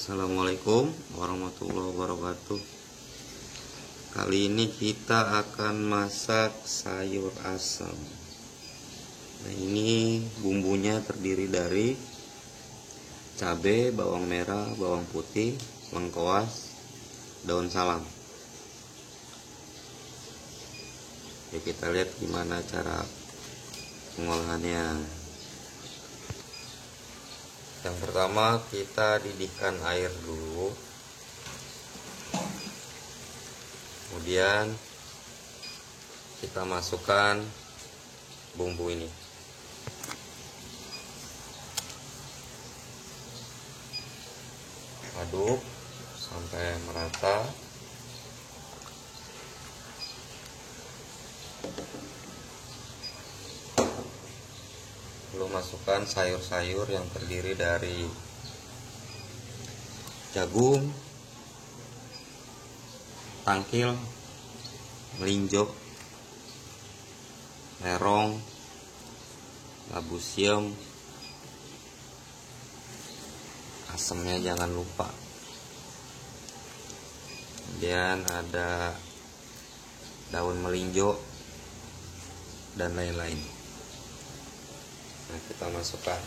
Assalamualaikum warahmatullahi wabarakatuh. Kali ini kita akan masak sayur asam. Nah, ini bumbunya terdiri dari cabai, bawang merah, bawang putih, lengkuas, daun salam. Ya, kita lihat gimana cara pengolahannya. Yang pertama, kita didihkan air dulu. Kemudian kita masukkan bumbu ini. Aduk sampai merata. Lalu masukkan sayur-sayur yang terdiri dari jagung, tangkil, melinjo, terong, labu siam, asamnya jangan lupa. Kemudian ada daun melinjo dan lain-lain. Nah, kita masukkan.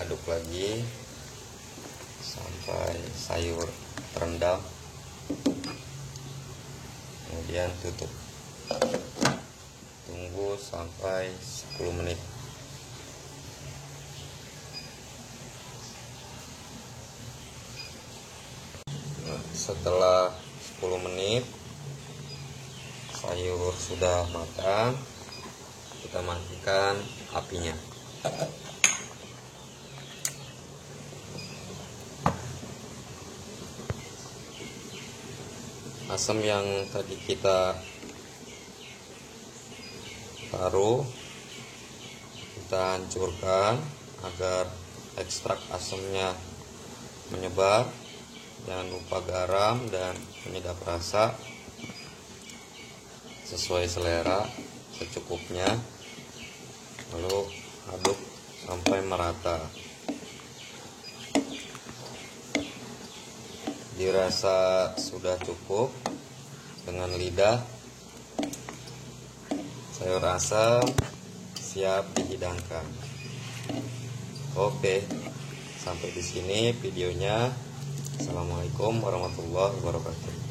Aduk lagi sampai sayur terendam. Kemudian tutup. Tunggu sampai 10 menit. Setelah 10 menit sayur sudah matang, kita matikan apinya. Asam yang tadi kita taruh, kita hancurkan agar ekstrak asamnya menyebar. Jangan lupa garam dan penyedap rasa sesuai selera, secukupnya. Lalu aduk sampai merata. Dirasa sudah cukup, dengan lidah sayur asam siap dihidangkan. Oke, sampai di sini videonya. Assalamualaikum warahmatullahi wabarakatuh.